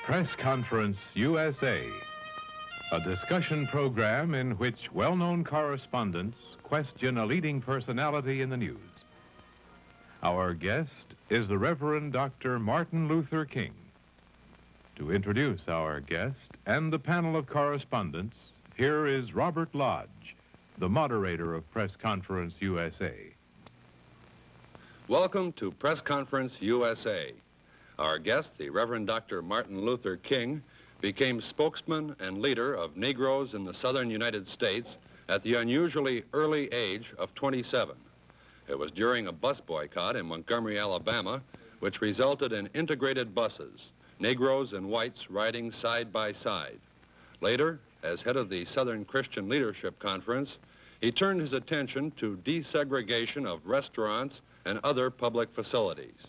Press Conference USA, a discussion program in which well-known correspondents question a leading personality in the news. Our guest is the Reverend Dr. Martin Luther King. To introduce our guest and the panel of correspondents, here is Robert Lodge, the moderator of Press Conference USA. Welcome to Press Conference USA. Our guest, the Reverend Dr. Martin Luther King, became spokesman and leader of Negroes in the southern United States at the unusually early age of 27. It was during a bus boycott in Montgomery, Alabama, which resulted in integrated buses, Negroes and whites riding side by side. Later, as head of the Southern Christian Leadership Conference, he turned his attention to desegregation of restaurants and other public facilities.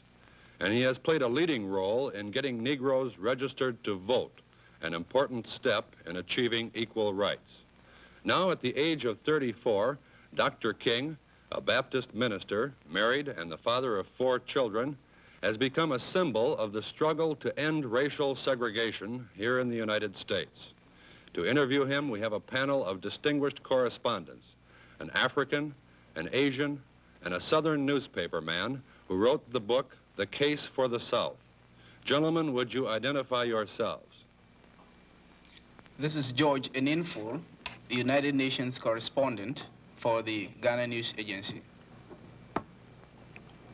And he has played a leading role in getting Negroes registered to vote, an important step in achieving equal rights. Now, at the age of 34, Dr. King, a Baptist minister, married and the father of 4 children, has become a symbol of the struggle to end racial segregation here in the United States. To interview him, we have a panel of distinguished correspondents, an African, an Asian, and a Southern newspaper man who wrote the book, The Case for the South. Gentlemen, would you identify yourselves? This is George Eninful, the United Nations correspondent for the Ghana News Agency.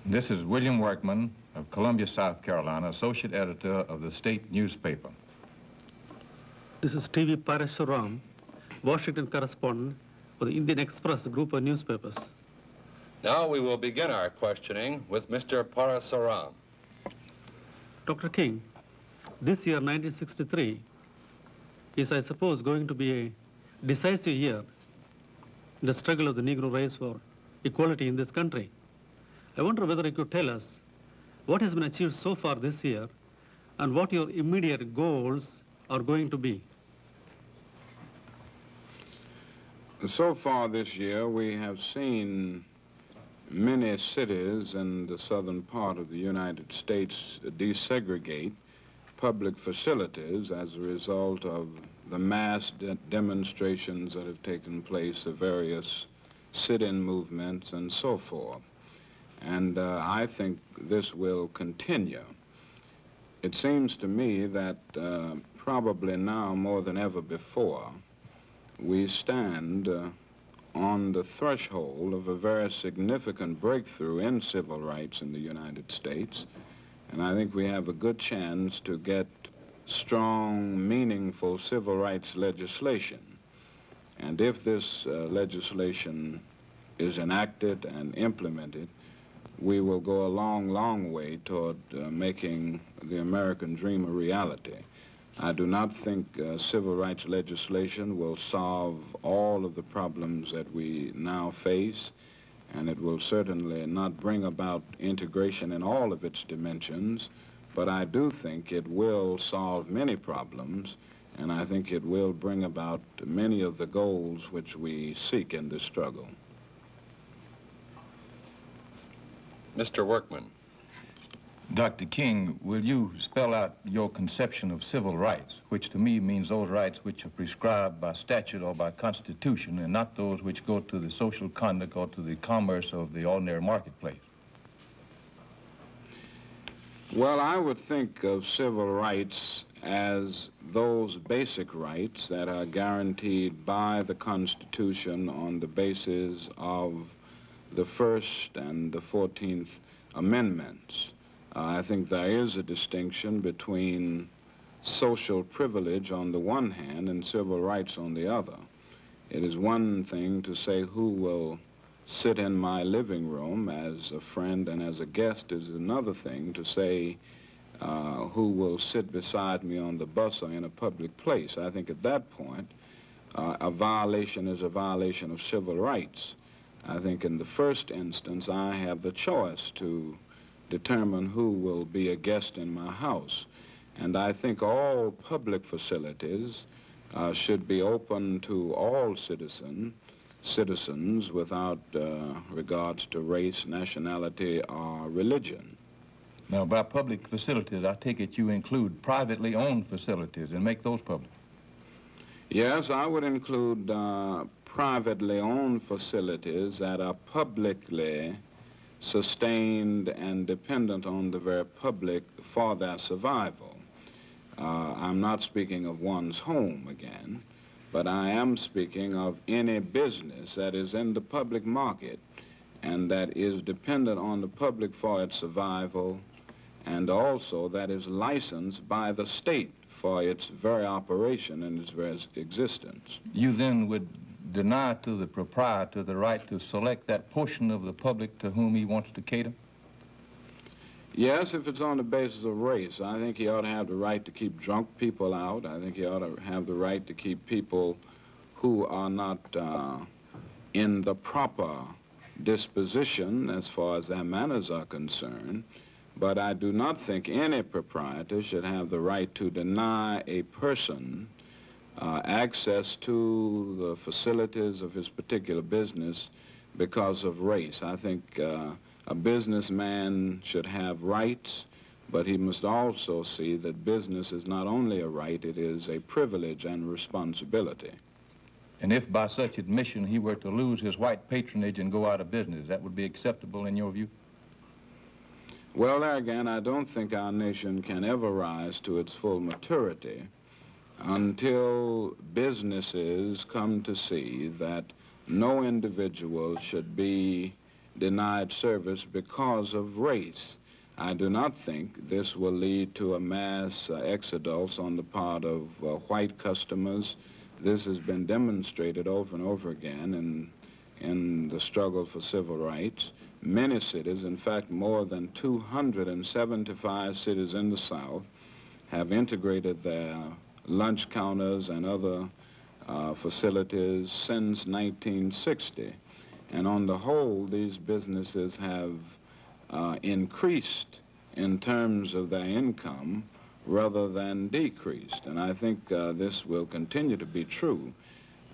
This is William Workman of Columbia, South Carolina, associate editor of the state newspaper. This is T.V. Parashuram, Washington correspondent for the Indian Express group of newspapers. Now we will begin our questioning with Mr. Parashuram. Dr. King, this year, 1963, is, I suppose, going to be a decisive year in the struggle of the Negro race for equality in this country. I wonder whether you could tell us what has been achieved so far this year and what your immediate goals are going to be. So far this year, we have seen many cities in the southern part of the United States desegregate public facilities as a result of the mass demonstrations that have taken place, the various sit-in movements and so forth. And I think this will continue. It seems to me that probably now more than ever before, we stand on the threshold of a very significant breakthrough in civil rights in the United States. And I think we have a good chance to get strong, meaningful civil rights legislation. And if this legislation is enacted and implemented, we will go a long, long way toward making the American dream a reality. I do not think civil rights legislation will solve all of the problems that we now face, and it will certainly not bring about integration in all of its dimensions, but I do think it will solve many problems, and I think it will bring about many of the goals which we seek in this struggle. Mr. Workman. Dr. King, will you spell out your conception of civil rights, which to me means those rights which are prescribed by statute or by constitution and not those which go to the social conduct or to the commerce of the ordinary marketplace? Well, I would think of civil rights as those basic rights that are guaranteed by the Constitution on the basis of the First and the 14th Amendments. I think there is a distinction between social privilege on the one hand and civil rights on the other. It is one thing to say who will sit in my living room as a friend and as a guest is another thing to say who will sit beside me on the bus or in a public place. I think at that point, a violation is a violation of civil rights. I think in the first instance, I have the choice to determine who will be a guest in my house. And I think all public facilities should be open to all citizens without regards to race, nationality, or religion. Now, by public facilities, I take it you include privately owned facilities and make those public. Yes, I would include privately owned facilities that are publicly sustained and dependent on the very public for their survival. I'm not speaking of one's home again, but I am speaking of any business that is in the public market and that is dependent on the public for its survival, and also that is licensed by the state for its very operation and its very existence. You then would deny to the proprietor the right to select that portion of the public to whom he wants to cater? Yes, if it's on the basis of race. I think he ought to have the right to keep drunk people out. I think he ought to have the right to keep people who are not in the proper disposition as far as their manners are concerned. But I do not think any proprietor should have the right to deny a person access to the facilities of his particular business because of race. I think a businessman should have rights, but he must also see that business is not only a right, it is a privilege and responsibility. And if by such admission he were to lose his white patronage and go out of business, that would be acceptable in your view? Well, there again, I don't think our nation can ever rise to its full maturity until businesses come to see that no individual should be denied service because of race. I do not think this will lead to a mass exodus on the part of white customers. This has been demonstrated over and over again in the struggle for civil rights. Many cities, in fact more than 275 cities in the South, have integrated their lunch counters and other facilities since 1960. And on the whole, these businesses have increased in terms of their income rather than decreased. And I think this will continue to be true.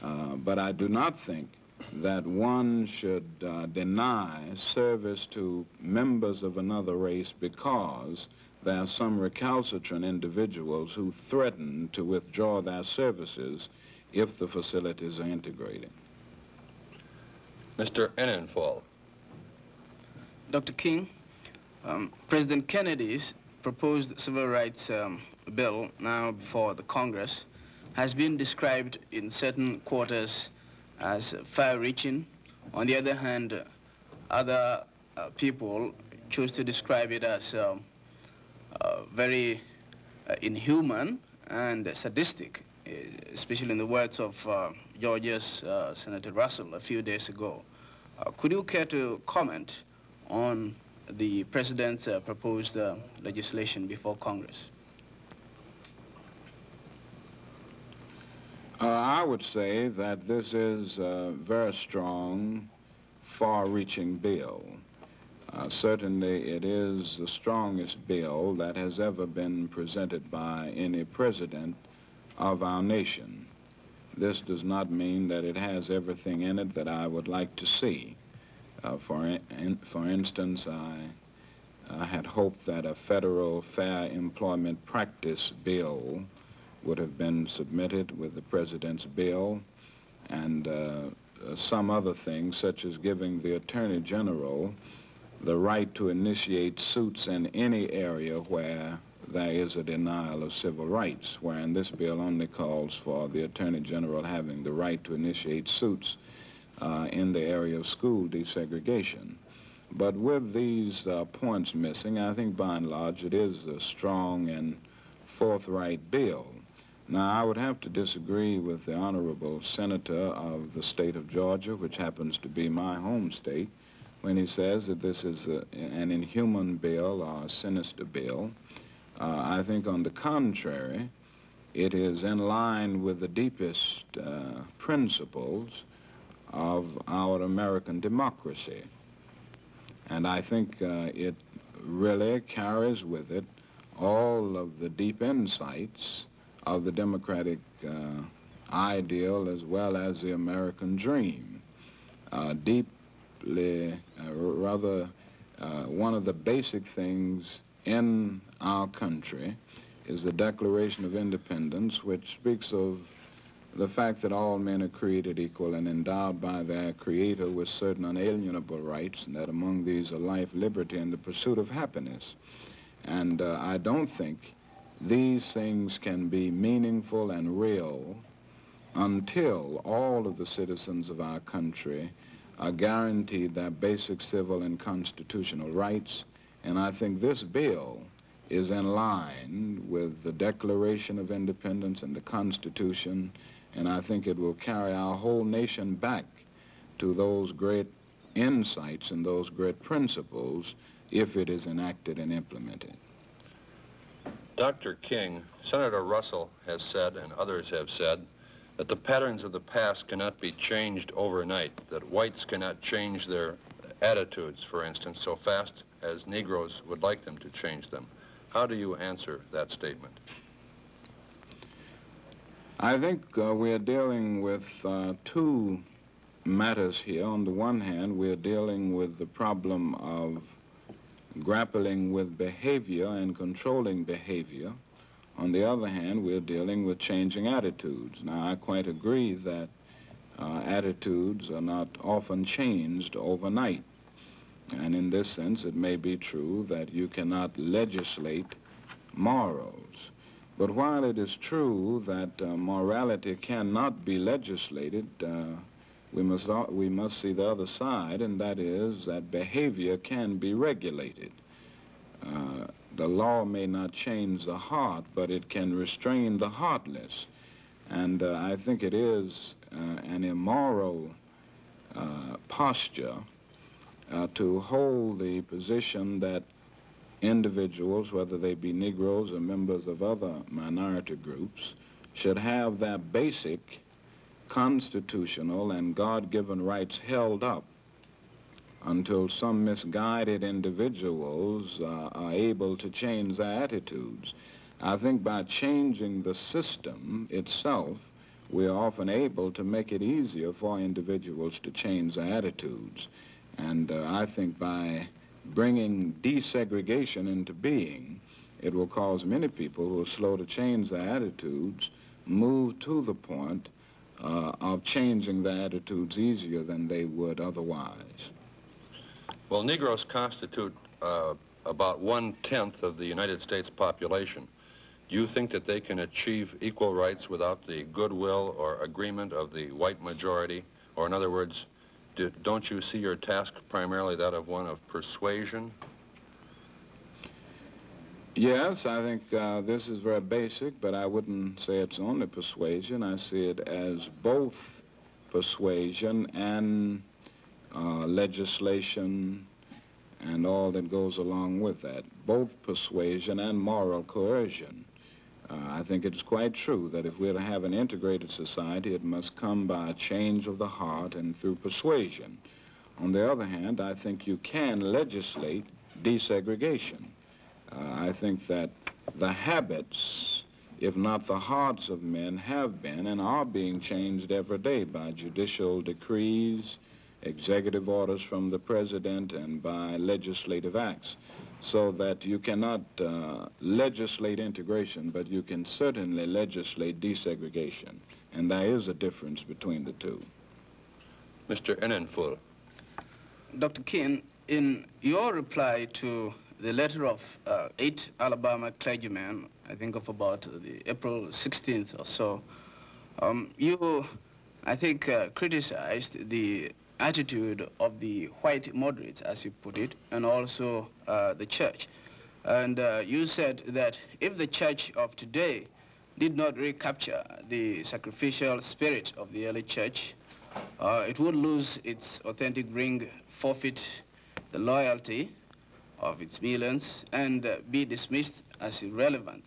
But I do not think that one should deny service to members of another race because there are some recalcitrant individuals who threaten to withdraw their services if the facilities are integrated. Mr. Enninful. Dr. King, President Kennedy's proposed civil rights bill now before the Congress has been described in certain quarters as far-reaching. On the other hand, other people choose to describe it as very inhuman and sadistic, especially in the words of Georgia's Senator Russell a few days ago. Could you care to comment on the President's proposed legislation before Congress? I would say that this is a very strong, far-reaching bill. Certainly it is the strongest bill that has ever been presented by any president of our nation. This does not mean that it has everything in it that I would like to see. For instance, I had hoped that a federal fair employment practice bill would have been submitted with the president's bill, and some other things, such as giving the Attorney General the right to initiate suits in any area where there is a denial of civil rights, wherein this bill only calls for the Attorney General having the right to initiate suits in the area of school desegregation. But with these points missing, I think by and large it is a strong and forthright bill. Now, I would have to disagree with the honorable senator of the state of Georgia, which happens to be my home state, when he says that this is an inhuman bill or a sinister bill. I think on the contrary, it is in line with the deepest principles of our American democracy. And I think it really carries with it all of the deep insights of the democratic ideal as well as the American dream. One of the basic things in our country is the Declaration of Independence, which speaks of the fact that all men are created equal and endowed by their Creator with certain unalienable rights, and that among these are life, liberty, and the pursuit of happiness. And I don't think these things can be meaningful and real until all of the citizens of our country are guaranteed their basic civil and constitutional rights. And I think this bill is in line with the Declaration of Independence and the Constitution, and I think it will carry our whole nation back to those great insights and those great principles if it is enacted and implemented. Dr. King, Senator Russell has said, and others have said, that the patterns of the past cannot be changed overnight, that whites cannot change their attitudes, for instance, so fast as Negroes would like them to change them. How do you answer that statement? I think we are dealing with two matters here. On the one hand, we are dealing with the problem of grappling with behavior and controlling behavior. On the other hand, we're dealing with changing attitudes. Now, I quite agree that attitudes are not often changed overnight. And in this sense, it may be true that you cannot legislate morals. But while it is true that morality cannot be legislated, we must see the other side, and that is that behavior can be regulated. The law may not change the heart, but it can restrain the heartless. And I think it is an immoral posture to hold the position that individuals, whether they be Negroes or members of other minority groups, should have their basic constitutional and God-given rights held up until some misguided individuals are able to change their attitudes. I think by changing the system itself, we are often able to make it easier for individuals to change their attitudes. And I think by bringing desegregation into being, it will cause many people who are slow to change their attitudes move to the point of changing their attitudes easier than they would otherwise. Well, Negroes constitute about 1/10 of the United States population. Do you think that they can achieve equal rights without the goodwill or agreement of the white majority? Or in other words, don't you see your task primarily that of one of persuasion? Yes, I think this is very basic, but I wouldn't say it's only persuasion. I see it as both persuasion and legislation and all that goes along with that, both persuasion and moral coercion. I think it's quite true that if we're to have an integrated society, it must come by a change of the heart and through persuasion. On the other hand, I think you can legislate desegregation. I think that the habits, if not the hearts of men, have been and are being changed every day by judicial decrees, executive orders from the president, and by legislative acts, so that you cannot legislate integration, but you can certainly legislate desegregation. And there is a difference between the two. Mr. Enenful. Dr. King, in your reply to the letter of 8 Alabama clergymen, I think of about the April 16th or so, you, I think, criticized the attitude of the white moderates, as you put it, and also the church. And you said that if the church of today did not recapture the sacrificial spirit of the early church, it would lose its authentic ring, forfeit the loyalty of its millions, and be dismissed as irrelevant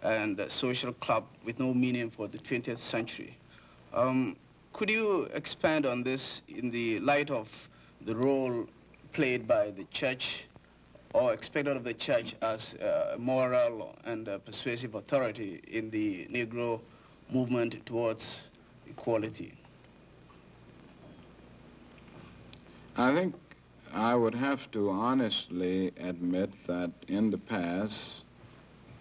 and a social club with no meaning for the 20th century. Could you expand on this in the light of the role played by the church or expected of the church as a moral and a persuasive authority in the Negro movement towards equality? I think I would have to honestly admit that in the past,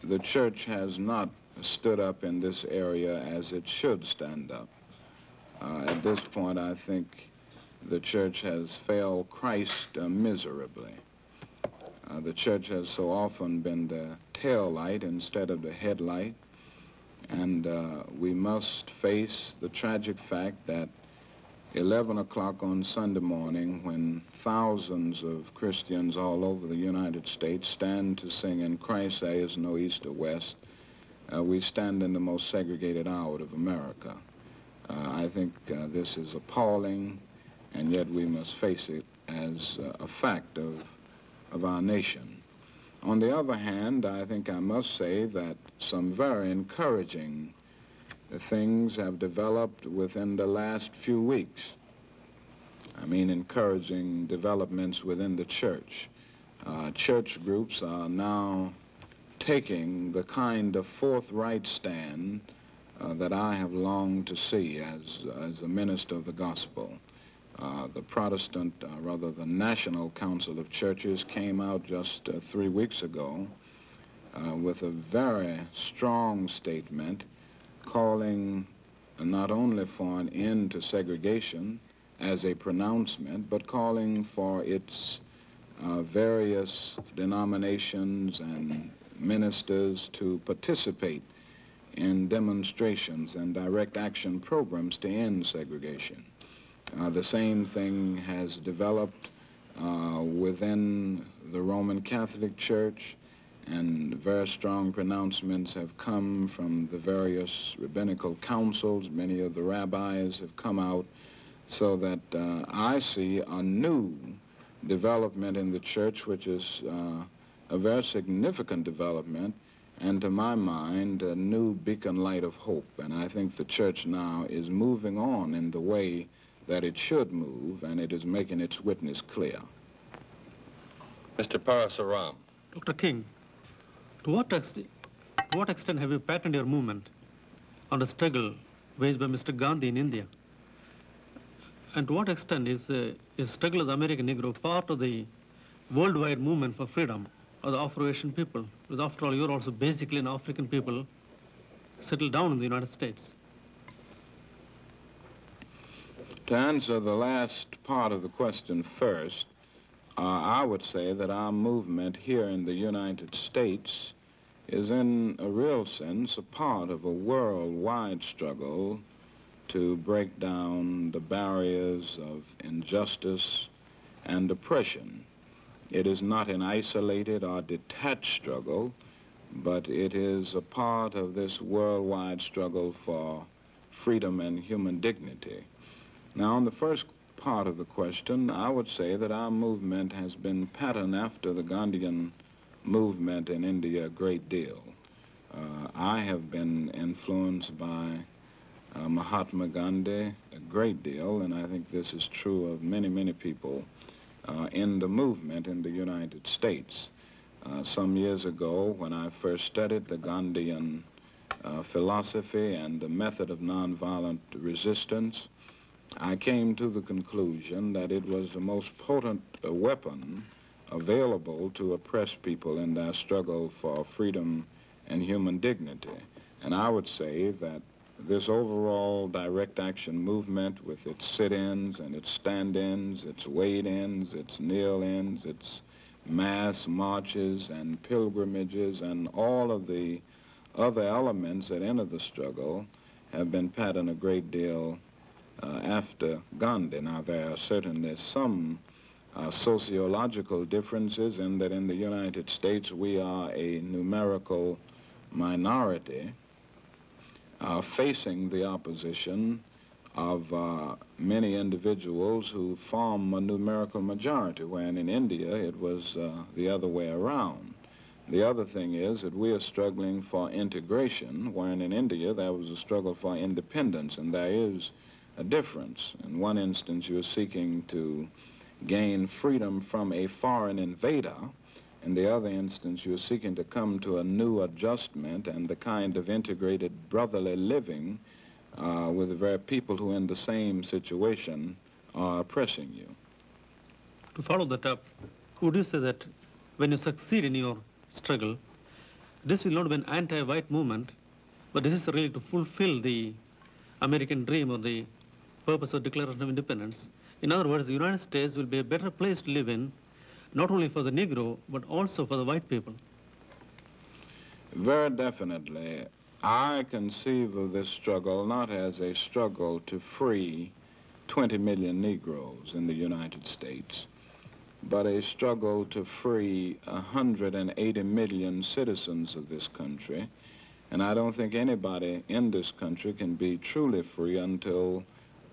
the church has not stood up in this area as it should stand up. At this point, I think the church has failed Christ miserably. The church has so often been the tail light instead of the headlight, and we must face the tragic fact that 11 o'clock on Sunday morning, when thousands of Christians all over the United States stand to sing "In Christ There Is No East or West," we stand in the most segregated hour of America. I think this is appalling, and yet we must face it as a fact of our nation. On the other hand, I think I must say that some very encouraging things have developed within the last few weeks. I mean, encouraging developments within the church. Church groups are now taking the kind of forthright stand that I have longed to see as a minister of the gospel. The Protestant, rather the National Council of Churches came out just 3 weeks ago with a very strong statement calling not only for an end to segregation as a pronouncement, but calling for its various denominations and ministers to participate in demonstrations and direct action programs to end segregation. The same thing has developed within the Roman Catholic Church, and very strong pronouncements have come from the various rabbinical councils. Many of the rabbis have come out, so that I see a new development in the church, which is a very significant development, and to my mind, a new beacon light of hope. And I think the church now is moving on in the way that it should move, and it is making its witness clear. Mr. Parasaram. Dr. King, to what extent have you patterned your movement on the struggle waged by Mr. Gandhi in India? And to what extent is the struggle of the American Negro part of the worldwide movement for freedom of the Afro-Asian people? Because after all, you're also basically an African people settled down in the United States. To answer the last part of the question first, I would say that our movement here in the United States is in a real sense a part of a worldwide struggle to break down the barriers of injustice and oppression. It is not an isolated or detached struggle, but it is a part of this worldwide struggle for freedom and human dignity. Now, on the first part of the question, I would say that our movement has been patterned after the Gandhian movement in India a great deal. I have been influenced by Mahatma Gandhi a great deal, and I think this is true of many, many people in the movement in the United States. Some years ago, when I first studied the Gandhian philosophy and the method of nonviolent resistance, I came to the conclusion that it was the most potent weapon available to oppress people in their struggle for freedom and human dignity. And I would say that this overall direct action movement, with its sit-ins and its stand-ins, its wade-ins, its kneel-ins, its mass marches and pilgrimages, and all of the other elements that enter the struggle have been patterned a great deal after Gandhi. Now, there are certainly some sociological differences in that in the United States we are a numerical minority facing the opposition of many individuals who form a numerical majority, when in India it was the other way around. The other thing is that we are struggling for integration, when in India there was a struggle for independence, and there is a difference. In one instance, you're seeking to gain freedom from a foreign invader. In the other instance, you're seeking to come to a new adjustment and the kind of integrated brotherly living with the very people who in the same situation are oppressing you. To follow that up, would you say that when you succeed in your struggle, this will not be an anti-white movement, but this is really to fulfill the American dream or the purpose of Declaration of Independence? In other words, the United States will be a better place to live in, not only for the Negro, but also for the white people. Very definitely. I conceive of this struggle not as a struggle to free 20 million Negroes in the United States, but a struggle to free 180 million citizens of this country. And I don't think anybody in this country can be truly free until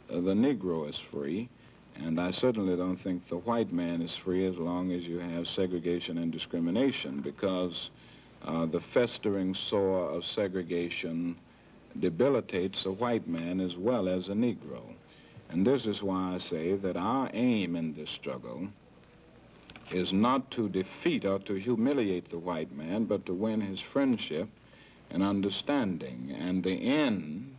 the Negro is free. And I certainly don't think the white man is free as long as you have segregation and discrimination, because the festering sore of segregation debilitates a white man as well as a Negro. And this is why I say that our aim in this struggle is not to defeat or to humiliate the white man, but to win his friendship and understanding. And the end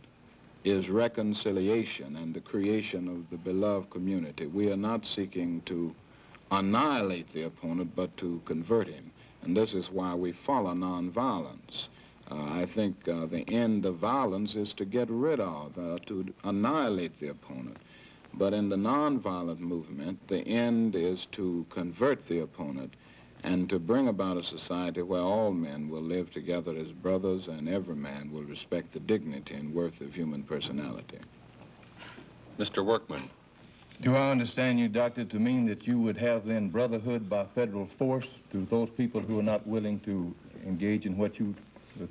is reconciliation and the creation of the beloved community. We are not seeking to annihilate the opponent, but to convert him. And this is why we follow nonviolence. I think the end of violence is to get rid of, to annihilate the opponent. But in the nonviolent movement, the end is to convert the opponent and to bring about a society where all men will live together as brothers and every man will respect the dignity and worth of human personality. Mr. Workman. Do I understand you, Doctor, to mean that you would have then brotherhood by federal force to those people who are not willing to engage in what you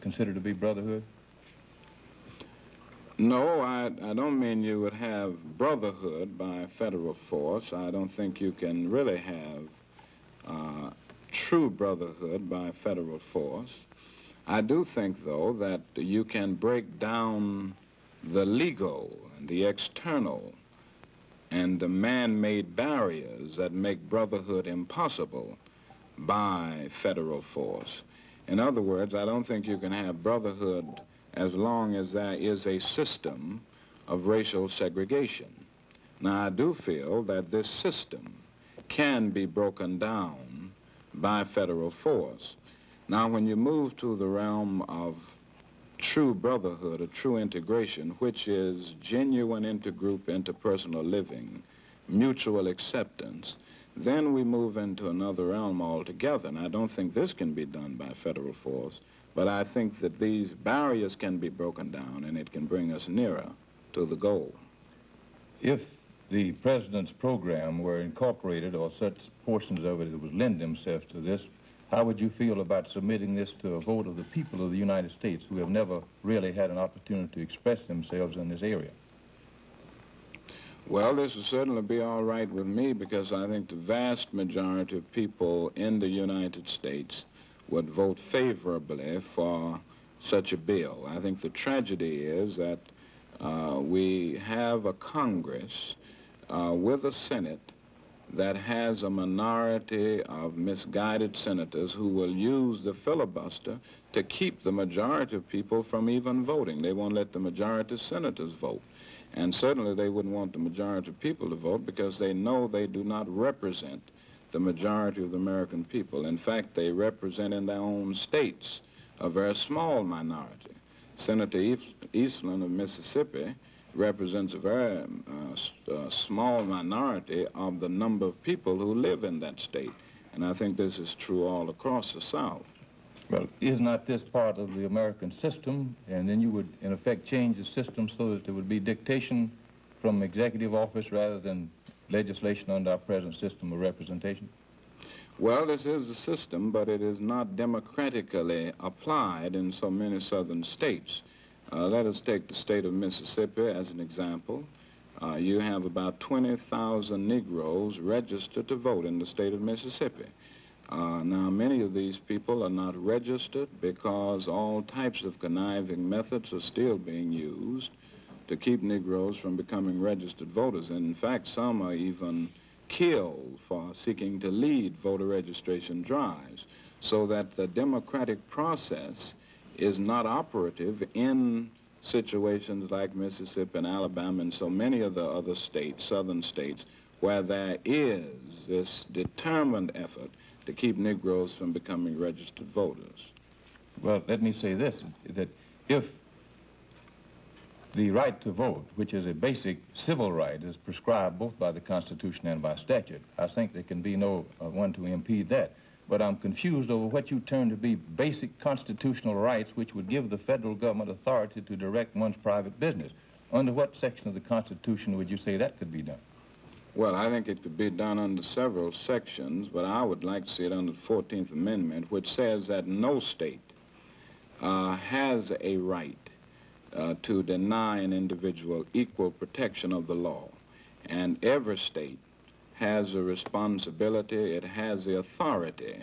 consider to be brotherhood? No, I don't mean you would have brotherhood by federal force. I don't think you can really have true brotherhood by federal force. I do think, though, that you can break down the legal and the external and the man-made barriers that make brotherhood impossible by federal force. In other words, I don't think you can have brotherhood as long as there is a system of racial segregation. Now, I do feel that this system can be broken down by federal force. Now, when you move to the realm of true brotherhood, or true integration, which is genuine intergroup, interpersonal living, mutual acceptance, then we move into another realm altogether. And I don't think this can be done by federal force, but I think that these barriers can be broken down and it can bring us nearer to the goal. If the president's program were incorporated, or such portions of it that would lend themselves to this, how would you feel about submitting this to a vote of the people of the United States who have never really had an opportunity to express themselves in this area? Well, this would certainly be all right with me, because I think the vast majority of people in the United States would vote favorably for such a bill. I think the tragedy is that we have a Congress with a Senate that has a minority of misguided senators who will use the filibuster to keep the majority of people from even voting. They won't let the majority of senators vote. And certainly they wouldn't want the majority of people to vote, because they know they do not represent the majority of the American people. In fact, they represent in their own states a very small minority. Senator Eastland of Mississippi represents a very small minority of the number of people who live in that state. And I think this is true all across the South. Well, is not this part of the American system? And then you would, in effect, change the system so that there would be dictation from executive office rather than legislation under our present system of representation? Well, this is a system, but it is not democratically applied in so many southern states. Let us take the state of Mississippi as an example. You have about 20,000 Negroes registered to vote in the state of Mississippi. Now, many of these people are not registered because all types of conniving methods are still being used to keep Negroes from becoming registered voters. And in fact, some are even killed for seeking to lead voter registration drives, so that the democratic process is not operative in situations like Mississippi and Alabama and so many of the other states, southern states, where there is this determined effort to keep Negroes from becoming registered voters. Well, let me say this, that if the right to vote, which is a basic civil right, is prescribed both by the Constitution and by statute, I think there can be no one to impede that. But I'm confused over what you term to be basic constitutional rights, which would give the federal government authority to direct one's private business. Under what section of the Constitution would you say that could be done? Well, I think it could be done under several sections, but I would like to see it under the 14th Amendment, which says that no state has a right to deny an individual equal protection of the law. And every state has a responsibility, it has the authority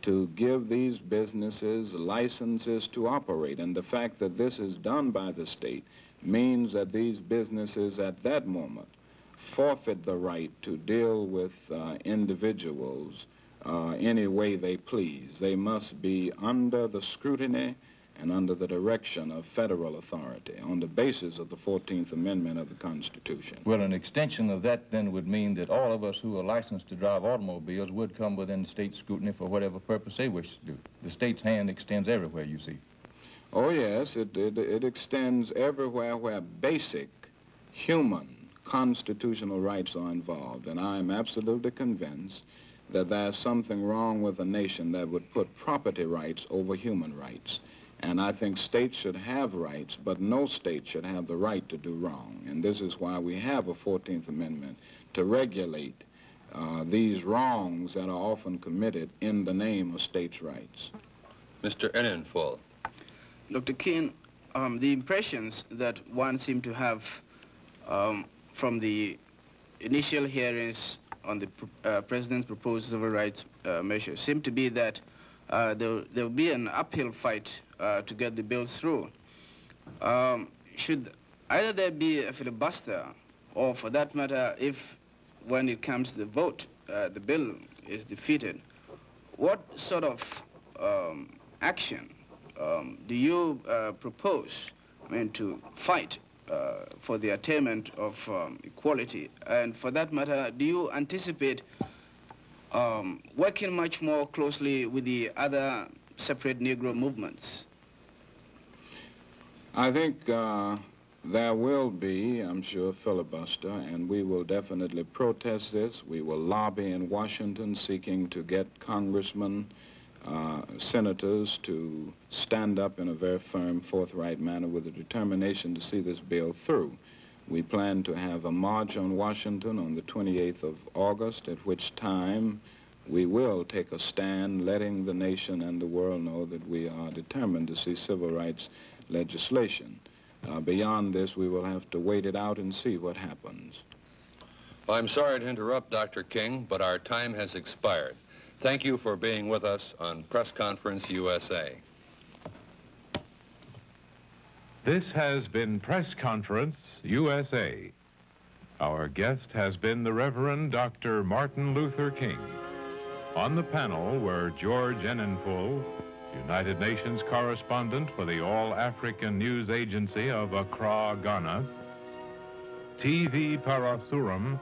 to give these businesses licenses to operate. And the fact that this is done by the state means that these businesses at that moment forfeit the right to deal with individuals any way they please. They must be under the scrutiny and under the direction of federal authority on the basis of the 14th Amendment of the Constitution. Well, an extension of that then would mean that all of us who are licensed to drive automobiles would come within state scrutiny for whatever purpose they wish to do. The state's hand extends everywhere, you see. Oh, yes, it extends everywhere where basic human constitutional rights are involved, and I am absolutely convinced that there's something wrong with a nation that would put property rights over human rights. And I think states should have rights, but no state should have the right to do wrong. And this is why we have a 14th Amendment, to regulate these wrongs that are often committed in the name of states' rights. Mr. Enninful. Dr. King, the impressions that one seemed to have from the initial hearings on the President's proposed civil rights measures seem to be that there will be an uphill fight to get the bill through. Should either there be a filibuster, or for that matter, if when it comes to the vote, the bill is defeated, what sort of action do you propose, to fight for the attainment of equality? And for that matter, do you anticipate working much more closely with the other separate Negro movements? I think there will be, I'm sure, filibuster, and we will definitely protest this. We will lobby in Washington seeking to get congressmen, senators to stand up in a very firm, forthright manner with a determination to see this bill through. We plan to have a march on Washington on the 28th of August, at which time we will take a stand, letting the nation and the world know that we are determined to see civil rights legislation. Beyond this, we will have to wait it out and see what happens. Well, I'm sorry to interrupt, Dr. King, but our time has expired. Thank you for being with us on Press Conference USA. This has been Press Conference USA. Our guest has been the Reverend Dr. Martin Luther King. On the panel were George Enninful, United Nations correspondent for the All-African News Agency of Accra, Ghana, T.V. Parasuram,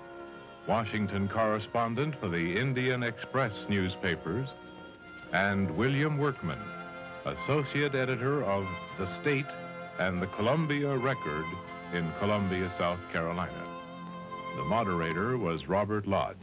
Washington correspondent for the Indian Express newspapers, and William Workman, associate editor of The State and the Columbia Record in Columbia, South Carolina. The moderator was Robert Lodge.